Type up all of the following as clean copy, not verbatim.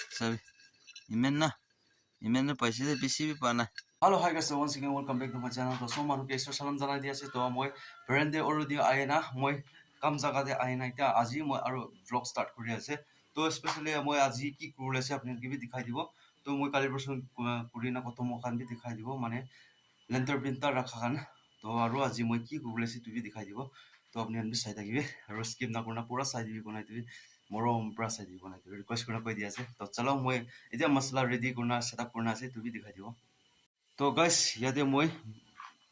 sabi imen na paise de bisi bi pana. Hello, hi guys, so once again welcome back to my channel. To so manu ke salam janai dia ase to moi brande already aina moi kam jaga de aina ita aji moi aro vlog start kori ase. To especially moi aji ki kurule ase apni ki bi dikhai dibo. To moi calibration kuri na kotomo khan bi dikhai dibo mane lenter printer rakha kan. To aro aji moi ki kurule ase tu bi dikhai dibo. To apni an bi sai thakibe aro skip na korna pura sai dibi konai tu morom pura sai dibi konai tu request korna koi dia ase. To chalo moi etia masala ready korna setup korna ase tu bi dikhai dibo. तो guys यादे moi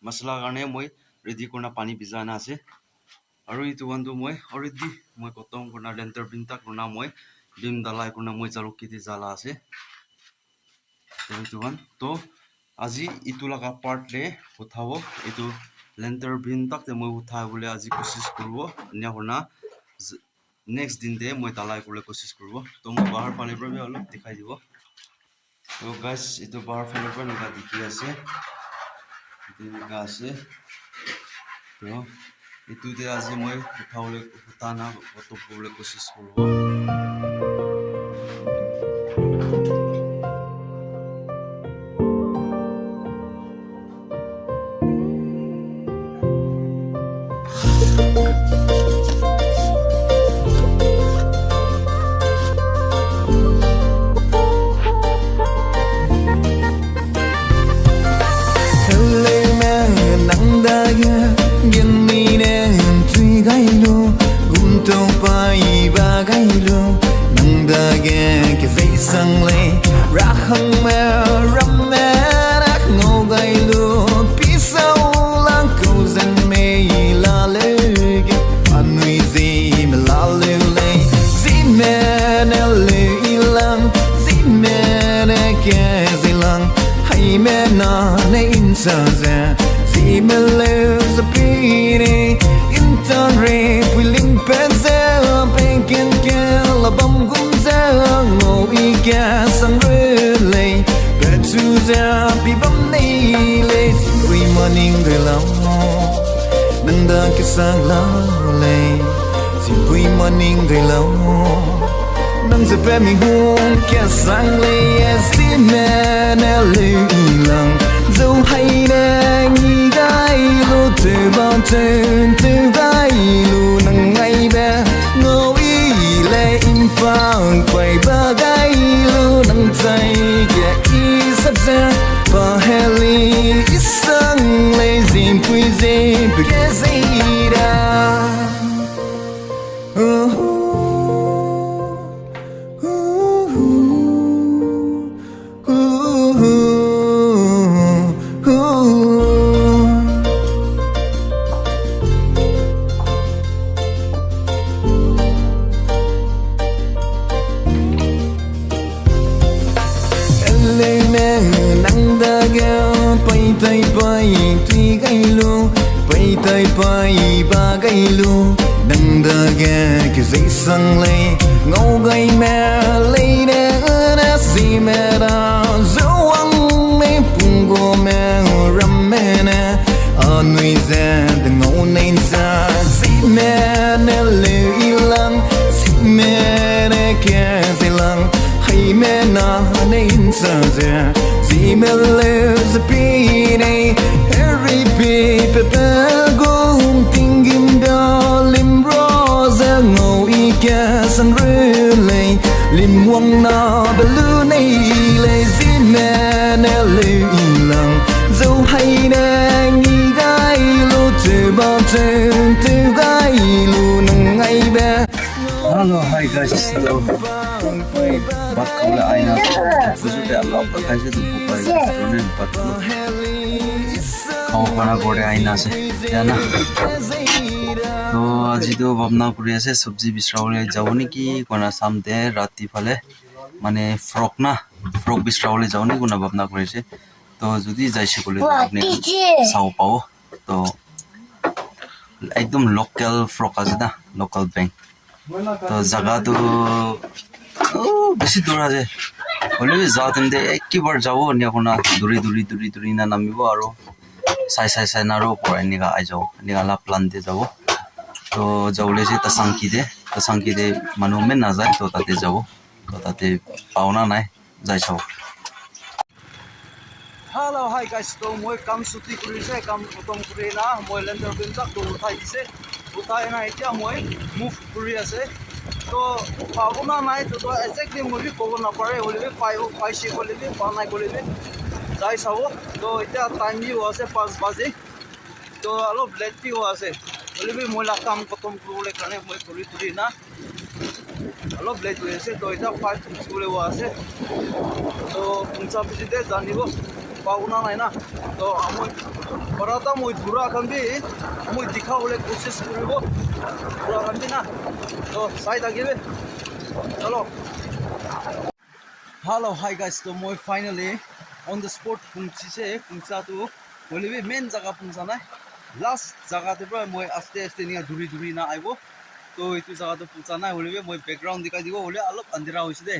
masala karne moi ready korna pani bijana ase aru itu bandu moi already moi kotom korna lenter binta korna moi bim dalai korna moi jaluk kiti jala ase to itu ban to aji itu laga part le uthabo itu lenter bin tak te moi utha bole aji kosis korbo nya horna next din de moi dalai kole kosis korbo to moi bahar pale bra bi olop dikhai dibo. तो guys itu bahar phone पर निका दिखी আছে निका আছে तो itu de আজি মই উঠাবলে উঠানা কত বলে কোশিশ করব sang lao lệ xin vui morning người lâu nắng giờ bé mình hôn kia sang lệ si mẹ nè lệ lòng dâu hay nè nghi gai lu từ bao trên từ gai lu nắng ngày bé ngô ý lệ im phang quay ba gai lu nắng say kia ý sắp ra ba heli ít sang lệ dìm vui dìm cái gì sang lê ngâu gây mẹ lấy nè nè si mẹ ra dấu ăn mẹ phung go mẹ ram mẹ nè an nuôi ra đừng ngâu nên ra si mẹ nè lê ilang si mẹ nè kia si lang hay mẹ na nên ra ra si mẹ lê zapi nè every baby go tình im da lim rosa ngâu kia sang rơi lim quăng na belu này lệ zin mẹ nè lệ lòng dâu hay nè nghi gai lu từ bao trên từ gai lu nằng ngày bé. Hello, hi guys. Hello. Bắt câu là ai nào? Tôi sẽ để lọc các cái sẽ được phục bài cho nên bắt câu khana gore ai nào sẽ, ya na. তো আজি তো ভাবনা কৰি আছে সবজি বিচৰাবলৈ যাও নেকি কোনা সামতে ৰাতি ফালে মানে ফ্ৰক বিচৰাবলৈ যাও নেকি কোনা ভাবনা কৰিছে তো যদি যাইছে কলে আপুনি চাও পাও তো একদম লোকাল ফ্ৰক আছে না লোকাল বেংক তো জায়গাটো বেছি দূৰ আছে হলে যাওঁতে একবাৰ যাব নে কোনা দূৰি না নামিব আৰু চাই নাৰো পৰা এনেকা আই যাও এনেকা লা প্লান দে যাব तो जाऊले से तसंकी दे मनु में ना जाए तो ताते जाओ তো তাতে পাওনা নাই যাই চাব Hello, hi guys. So, মই কাম ছুটি কৰিছে কাম খতম কৰি না মই লেণ্ডাৰ বিনটাক উঠাই দিছে উঠাই না এতিয়া মই মুভ কৰি আছে তো পাবনা নাই তো একজেক্টলি মই ক'ব নাপাৰে হ'লে পাইছে ক'লে পা নাই ক'লে যাই চাব তো এতিয়া টাইম দি আছে 5 বাজে তো অলপ লেট দি আছে হ'লে মই কাম খতম কৰিবলৈ কাৰণে মই কৰি না অলপ লেট হৈ আছে তো এতিয়া 5 বুলি আছে তো পঞ্চাছ পিছতে জানিব পাওনা নাই না তো মই পৰাটা মই ধৰা খান্দি মই দেখাবলৈ কোচিছ কৰিব ধৰা খান্দি না তো চাই থাকিবে Hello, hi guys. So, মই finally on the spot pungchise pungchatu holibe main jaga pungcha nai last jaga te pra moi aste nia duri na aibo to itu jaga to pungcha nai holibe moi background dikai dibo hole alop andhera hoise de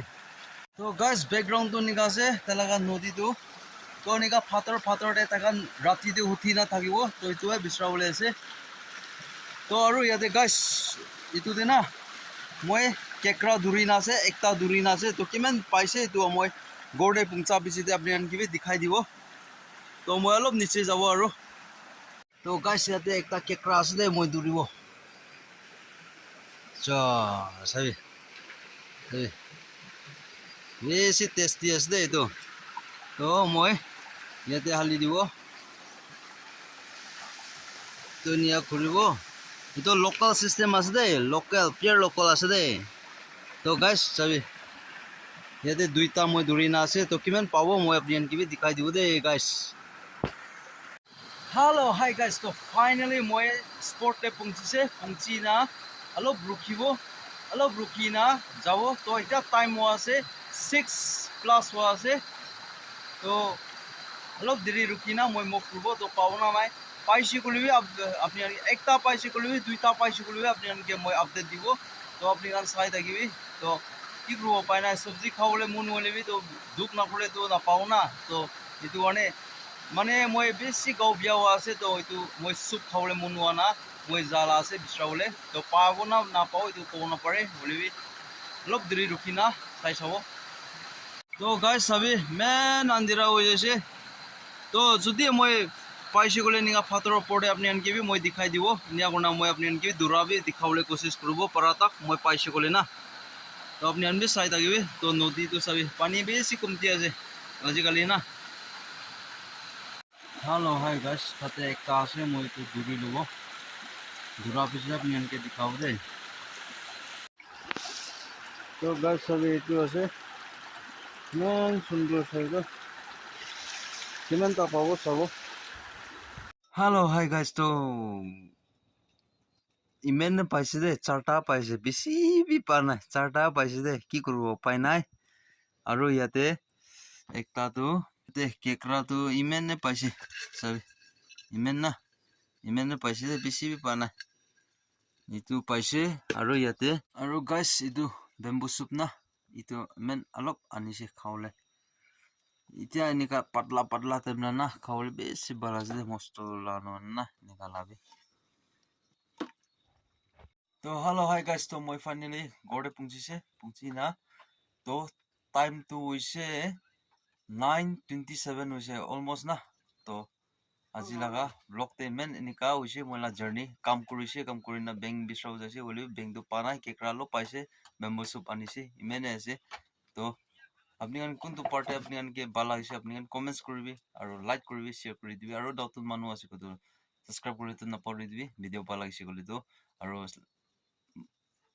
to guys background to nika ase talaga nodi to to nika phator te takan rati te uthi na thakibo to itu hai bisra bole ase to aru yate guys itu de na মই কেকৰা দূৰি না আছে একটা দূৰি না আছে তো কিমান পাইছে তো মই গড়ে পুংচা পিছিতে আপনি আনকিবি দেখাই দিব তো মই অলপ নিচে যাব আৰু তো গাইস ইয়াতে একটা কেকৰা আছে দে মই দূৰিব চা চাবি বেছি টেষ্টি আছে দে এইটো তো মই ইয়াতে হালি দিব তো নিয়া ঘূৰিব itu local system আছে দে local pure local আছে দে তো গাইস চাবি ইয়াতে দুইটা মই দূৰি না আছে তো কিমান পাব মই আপনি আনকিবি দেখাই দিব দে guys Hello, hi guys. So finally মই স্পটে পৌঁছি না অলপ ৰখি না যাব তো এটা টাইম আছে 6+ হোৱা আছে তো অলপ দেৰি ৰখি না মই মুভ কৰিব তো পাওনা নাই পাইছি কলিবি আপনি একটা পাইছি কলিবি দুইটা পাইছি কলিবি আপনি আনকে মই আপডেট দিব তো আপনি গান চাই থাকিবি তো কি কৰিব পাই না সবজি খাবলৈ মন হলেবি তো দুখ নকৰে তো নাপাও না তো এটো মানে মই বেছি গাঁও বিয়া হোৱা আছে তো এইটো মই চুপ খাবলৈ মন হোৱা না মই জালা আছে বিচৰাবলৈ তো পাব না নাপাও এইটো ক'ব নপাৰে হলিবি অলপ দেৰি ৰখি না চাই চাব তো গাইস চাবি মেন আন্ধিৰা হৈ আছে তো যদি মই পাইছি গলে নিগা ফাটৰ ওপৰতে আপনি আনকিবি মই দেখাই দিব নিয়া কোনা মই আপনি আনকিবি দূৰাবি দেখাবলৈ কোচিছ কৰিব পৰাটাক মই পাইছি গলে না তো আপনি আনবি চাই থাকিবি তো নদী তো চাবি পানী বেছি কমতি আছে আজিকালি না Hello, hi guys. তাতে একটা আছে মই তো দূৰি লব দূৰা পিছত আপনি আনকে দেখাব দে তো গাইস চাবি এইটো আছে ইমান সুন্দৰ চাইটো কিমান টা পাব চাব Hello, hi guys. তো ইমান পাইছে দে চাৰটা পাইছে বেছি বি পা নাই চাৰটা পাইছে দে কি কৰিব পাই নাই আৰু ইয়াতে একটা তো তে কেকৰা তো ইমান পাইছে চাবি ইমান পাইছে দে বেছি বি পা নাই ইটো পাইছে আৰু ইয়াতে আৰু গাইস ইটো বেম্বু চুপ না ইটো ইমান অলপ আনিছে খাওলে এতিয়া এনেকা পাতলা টাইপ না খাওলে বেছি ভাল আছে দে মস্ত লানো না এনেকা লাগে তো hello hi guys তো মই ফাইনালি গড়ে পৌঁছি না তো টাইম তো হইছে 9:27 হইছে অলমোস্ট না তো আজি লাগা ব্লগ তে মেন এনেকা হইছে মইলা জার্নি কাম কৰি না বেংক বিচৰাও যাইছে হলি বেংক তো পা নাই কেকৰা লো পাইছে বেম্বু চুপ আনিছে ইমানে আছে তো আপনি কোনটো পার্টে আপনি আনকে বালা হইছে আপনি কমেন্টস কৰিবি আৰু লাইক কৰিবি শেয়াৰ কৰি দিবি আৰু নতুন মানুহ আছে কত সাবস্ক্ৰাইব কৰি তো নপৰি দিবি ভিডিও ভাল লাগিছে গলি তো আৰু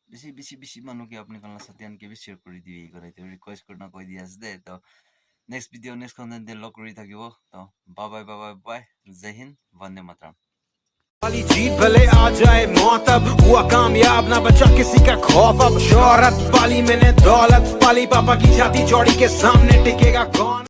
বেছি মানুহকে আপনি কালা সাথে আনকে বি শেয়াৰ কৰি দিবি এই তো রিকোয়েস্ট করনা কই দি আছে দে তো নেক্সট ভিডিও নেক্সট কন্টেন্ট দে লগ কৰি থাকিব তো বাই জয় হিন্দ वंदे मातरम वाली जीत भले आ जाए मौत अब हुआ कामयाब ना बचा किसी का खौफ अब शोहरत पाली मैंने दौलत पाली पापा की छाती चौड़ी के सामने टिकेगा कौन